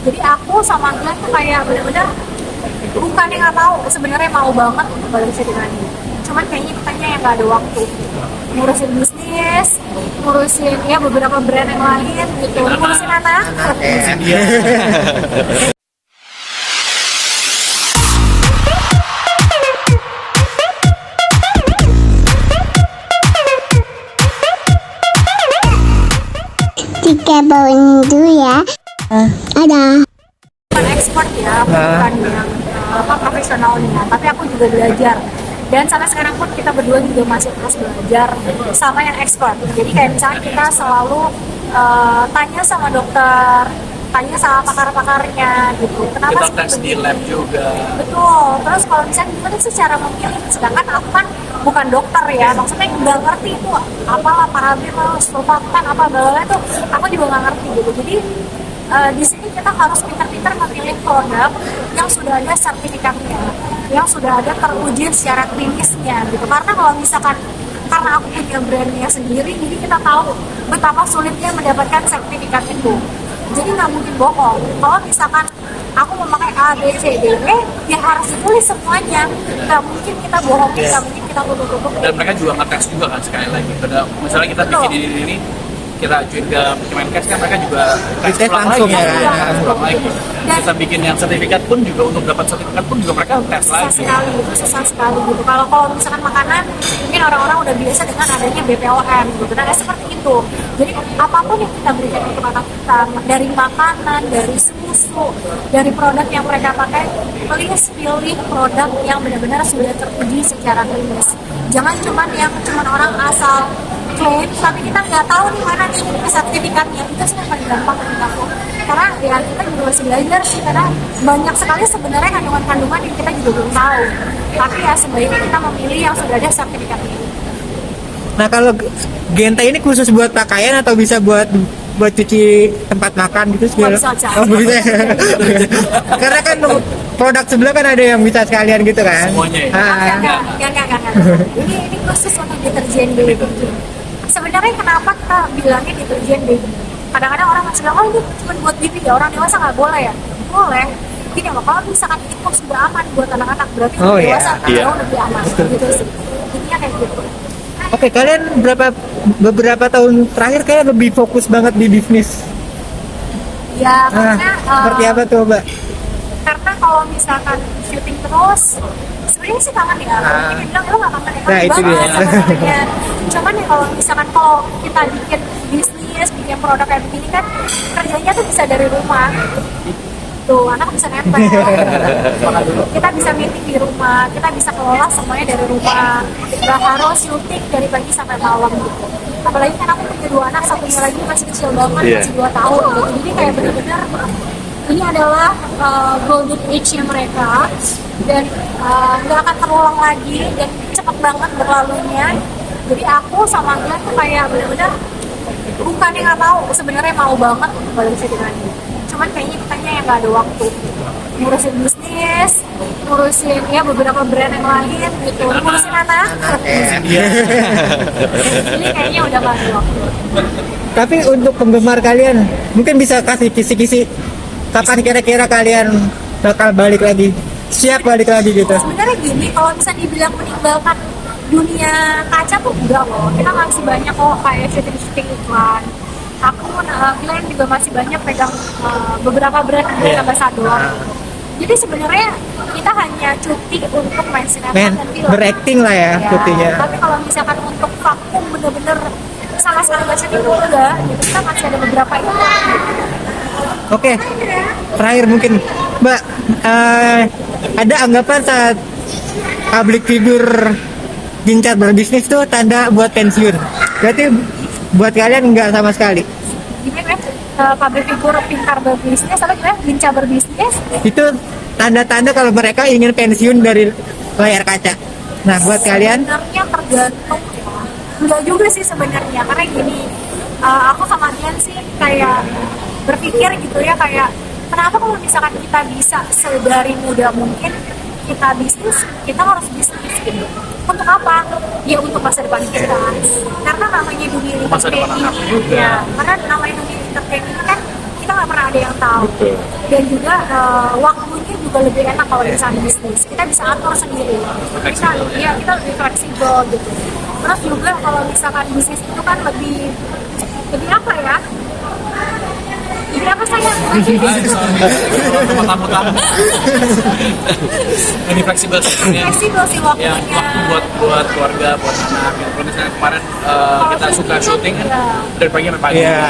Jadi aku sama Glenn tuh kayak bener-bener bukannya nggak mau, sebenarnya mau banget untuk balik dengan ini. Cuman kayaknya kitanya yang nggak ada waktu ngurusin bisnis, ngurusin ya beberapa brand yang lain gitu, ngurusin anak. Tiga bawang dulu ya. Ada. Bukan expert ya, aku bukan yang profesionalnya, tapi aku juga belajar. Dan sampai sekarang pun kita berdua juga masih terus belajar sama yang expert. Jadi kayak misalnya kita selalu tanya sama dokter, tanya sama pakar-pakarnya gitu. Kenapa kita tes di lab juga. Betul. Terus kalau misalnya gimana sih cara memilih? Sedangkan aku kan bukan dokter ya, maksudnya nggak ngerti itu apalah parabenol, sulfatan, apa bala itu aku juga nggak ngerti gitu. Jadi di sini kita harus pintar-pintar memilih produk yang sudah ada sertifikatnya, yang sudah ada teruji secara klinisnya gitu. Karena kalau misalkan karena aku punya brandnya sendiri, jadi kita tahu betapa sulitnya mendapatkan sertifikat itu. Jadi nggak mungkin bohong. Kalau misalkan aku memakai A, B, C, D, E, ya harus ditulis semuanya. Nggak mungkin kita bohong, nggak mungkin kita tutup-tutup. Dan mereka juga ngetes juga kan sekali lagi. Misalnya kita bikin ini kita ajuin ke Kemenkes kan mereka juga tes langsung lagi, ya. ulang lagi. Kita bikin yang sertifikat pun juga untuk dapat sertifikat pun juga mereka tes susah lagi. sekali, itu susah sekali gitu. Kalau misalkan makanan, mungkin orang-orang udah biasa dengan adanya BPOM gitu. Nah, seperti itu. Jadi apapun yang kita berikan untuk anak kita, dari makanan, dari susu, dari produk yang mereka pakai, please pilih produk yang benar-benar sudah teruji secara klinis. Jangan cuman orang asal klaim, tapi kita nggak tahu nih mana nih sertifikatnya. Itu sih yang paling gampang menurut aku. Karena ya kita juga masih belajar sih, karena banyak sekali sebenarnya kandungan-kandungan yang kita juga belum tahu. Tapi ya sebaiknya kita memilih yang sudah ada sertifikatnya. Nah kalau Genta ini khusus buat pakaian atau bisa buat cuci tempat makan gitu segala? Bisa aja. Oh bisa. Karena kan produk sebelah kan ada yang bisa sekalian gitu kan? Semuanya ya? Enggak. Ini khusus untuk deterjen baby. Sebenarnya kenapa kita bilangnya deterjen baby? Kadang-kadang orang masih bilang, oh ini cuma buat baby ya, orang dewasa nggak boleh ya? Boleh. Gini loh, kalau misalkan ini kok sudah aman buat anak-anak, berarti untuk dewasa jauh lebih aman. Gitu sih. Intinya kayak gitu. Oke, kalian beberapa tahun terakhir kayak lebih fokus banget di bisnis. Ya, karena seperti apa tuh, Mbak? karena kalau misalkan syuting terus sebenarnya sih kangen ya. Mungkin bilang lo nggak kangen ya, Nah, itu dia. sebenarnya. Cuman ya kalau misalkan kalau kita bikin bisnis, bikin produk kayak begini kan kerjanya tuh bisa dari rumah. Tuh, anak bisa nempel. Kita bisa meeting di rumah, kita bisa kelola semuanya dari rumah. Gak harus syuting dari pagi sampai malam gitu. Apalagi kan aku punya 2 anak, satunya lagi masih kecil banget, masih 2 tahun gitu. Jadi kayak benar-benar ini adalah golden age-nya mereka dan nggak akan terulang lagi dan cepet banget berlalunya. Jadi aku sama Glenn tuh kayak benar-benar bukannya nggak mau, sebenarnya mau banget untuk balik dengan ini. Cuman kayaknya kitanya yang nggak ada waktu ngurusin bisnis, ngurusin ya beberapa brand yang lain gitu, ngurusin anak. Jadi kayaknya udah nggak ada waktu. Tapi untuk penggemar kalian, mungkin bisa kasih kisi-kisi kapan kira-kira kalian bakal balik lagi? Siap balik lagi gitu? Sebenarnya gini, kalau misalnya dibilang meninggalkan dunia kaca tuh enggak loh. Kita masih banyak kok kayak syuting-syuting iklan. Aku Glenn juga masih banyak pegang beberapa brand ambassador. Jadi sebenarnya kita hanya cuti untuk main sinetron dan film. Berakting lah ya cutinya. Tapi kalau misalkan untuk vakum bener-bener sama sekali gak syuting itu enggak. Gitu. Kita masih ada beberapa iklan. Oke, terakhir mungkin Mbak, ada anggapan saat public figure gencar berbisnis tuh tanda buat pensiun? Berarti buat kalian nggak sama sekali? Gimana public figure pintar berbisnis atau gimana gencar berbisnis? Itu tanda-tanda kalau mereka ingin pensiun dari layar kaca. Nah buat kalian? Sebenarnya tergantung ya. Enggak juga sih sebenarnya, karena gini, aku sama Dian sih kayak berpikir gitu ya, kayak kenapa kalau misalkan kita bisa sedari muda mungkin kita bisnis, kita harus bisnis gitu. Untuk apa? Ya untuk masa depan kita. Karena namanya dunia Masa depan entertain anak ini juga. ya, karena namanya dunia entertain ini kan kita nggak pernah pernah ada yang tahu. Betul. Dan juga waktunya juga lebih enak kalau misalnya bisnis. Kita bisa atur sendiri. Kita lebih fleksibel gitu. Terus juga kalau misalkan bisnis itu kan lebih apa ya? Lebih apa sayang? Tamu-tamu. Ini fleksibel sebenarnya. Fleksibel sih waktunya. Ya, waktu buat keluarga, buat anak. Gitu. Kalau misalnya kemarin kita suka syuting kan dari pagi sampai pagi. Iya.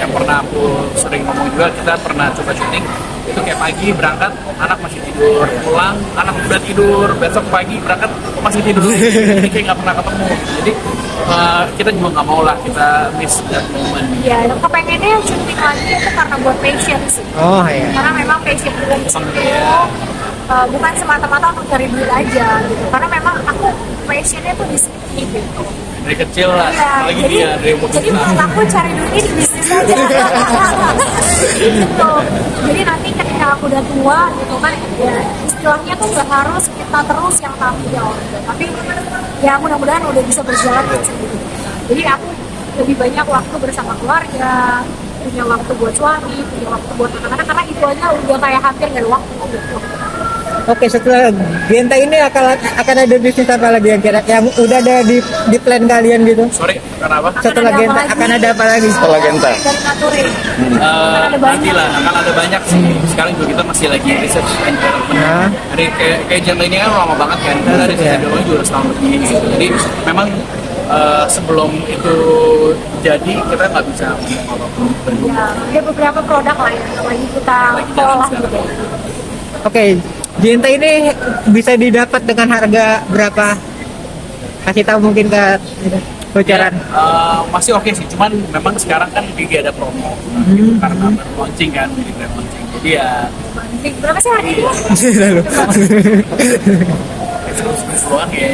Yang pernah aku sering ngomong juga, kita pernah coba syuting itu kayak pagi berangkat, anak masih tidur, pulang, anak udah tidur, besok pagi berangkat masih tidur. Jadi kayak nggak pernah ketemu. Jadi kita juga nggak mau lah kita miss that moment. Ya, kepengennya syuting lagi itu karena buat passion sih. Oh iya. Karena memang passion gue di situ bukan semata-mata untuk cari duit aja gitu. Karena memang aku passionnya tuh di sini gitu. Dari kecil lah, Iya, apalagi jadi, dia dari umur jadi kita. menurut aku cari duitnya di bisnis aja. Gitu. Jadi nanti ketika aku udah tua gitu kan, ya istilahnya tuh gak harus kita terus yang tanggung jawab. Tapi ya mudah-mudahan udah bisa berjalan dengan sendiri. Jadi aku lebih banyak waktu bersama keluarga, punya waktu buat suami, punya waktu buat anak-anak, karena itu aja udah kayak hampir gak ada waktu gitu. Oke, setelah Genta ini akan ada bisnis apa lagi yang udah ada di plan kalian gitu? Sorry, kenapa? Setelah ada Genta apa lagi? akan ada apa lagi? Setelah Genta. Dari Nature. Ada banyak. Nanti lah, akan ada banyak sih. Sekarang juga kita masih lagi research and development. Nah. Dari kayak Genta ini kan lama banget kan. Kita dari Iya. development juga udah setahun lebih. Gitu. Jadi memang sebelum itu jadi kita nggak bisa ngomong berdua. Ya, ada beberapa produk lah yang lagi kita Lagi jalan olah sekarang. gitu. Oke, Genta ini bisa didapat dengan harga berapa? Kasih tahu mungkin ke bocoran. Masih oke sih, cuman memang sekarang kan lagi ada promo karena baru launching kan, jadi grand launching. Jadi ya Berapa sih harganya? Lalu. eksklusif doang ya.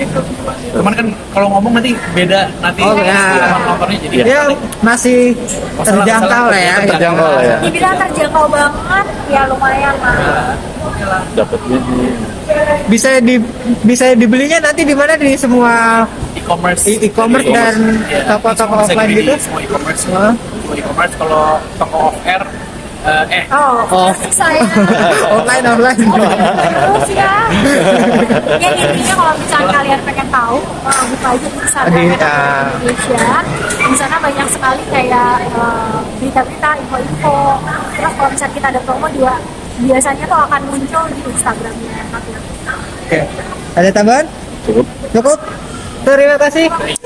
Cuman kan kalau ngomong nanti beda nanti Oh, ya. nontonnya jadi Ya masih terjangkau lah ya. Terjangkau lah ya. Dibilang terjangkau banget, ya lumayan lah. Dapat biji. Bisa dibelinya nanti di mana, di semua e-commerce e-commerce dan toko-toko bisa offline dibeli gitu? di semua e-commerce. Hah? Semua e-commerce kalau toko off air Oh, bisa ya. Online. Terus ya. Ya intinya kalau misalnya kalian pengen tahu, buka aja di Instagram Di, Indonesia. Di sana banyak sekali kayak berita-berita, info-info. Terus kalau misalnya kita ada promo juga biasanya tuh akan muncul di Instagramnya. Oke. Ada tambahan? Cukup. Cukup. Terima kasih.